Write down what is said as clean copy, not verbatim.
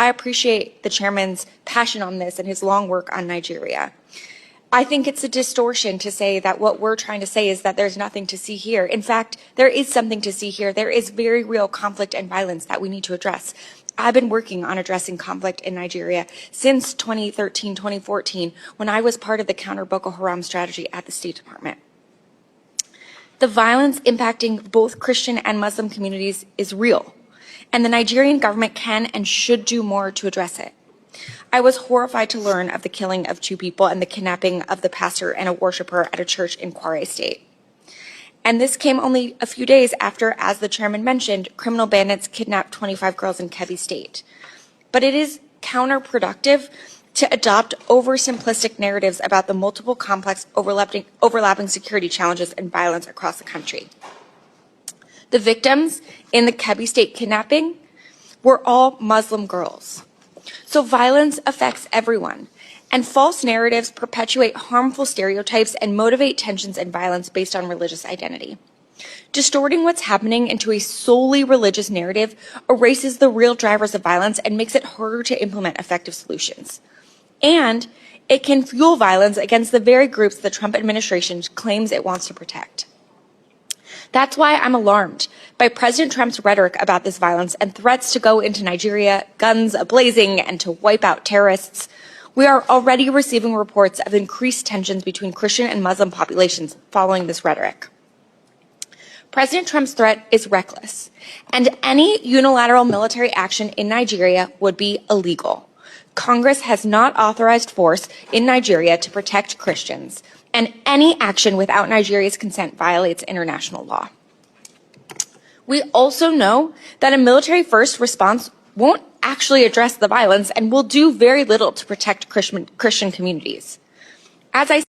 I appreciate the chairman's passion on this and his long work on Nigeria. I think it's a distortion to say that what we're trying to say is that there's nothing to see here. In fact, there is something to see here. There is very real conflict and violence that we need to address. I've been working on addressing conflict in Nigeria since 2013, 2014, when I was part of the counter Boko Haram strategy at the State Department. The violence impacting both Christian and Muslim communities is real, and the Nigerian government can and should do more to address it. I was horrified to learn of the killing of 2 people and the kidnapping of the pastor and a worshiper at a church in Kwara State. And this came only a few days after, as the chairman mentioned, criminal bandits kidnapped 25 girls in Kebbi State. But it is counterproductive to adopt oversimplistic narratives about the multiple complex overlapping security challenges and violence across the country. The victims in the Kebbi State kidnapping were all Muslim girls. So violence affects everyone, and false narratives perpetuate harmful stereotypes and motivate tensions and violence based on religious identity. Distorting what's happening into a solely religious narrative erases the real drivers of violence and makes it harder to implement effective solutions. And it can fuel violence against the very groups the Trump administration claims it wants to protect. That's why I'm alarmed by President Trump's rhetoric about this violence and threats to go into Nigeria, guns a-blazing, and to wipe out terrorists. We are already receiving reports of increased tensions between Christian and Muslim populations following this rhetoric. President Trump's threat is reckless, and any unilateral military action in Nigeria would be illegal. Congress has not authorized force in Nigeria to protect Christians, and any action without Nigeria's consent violates international law. We also know that a military-first response won't actually address the violence and will do very little to protect Christian communities. As I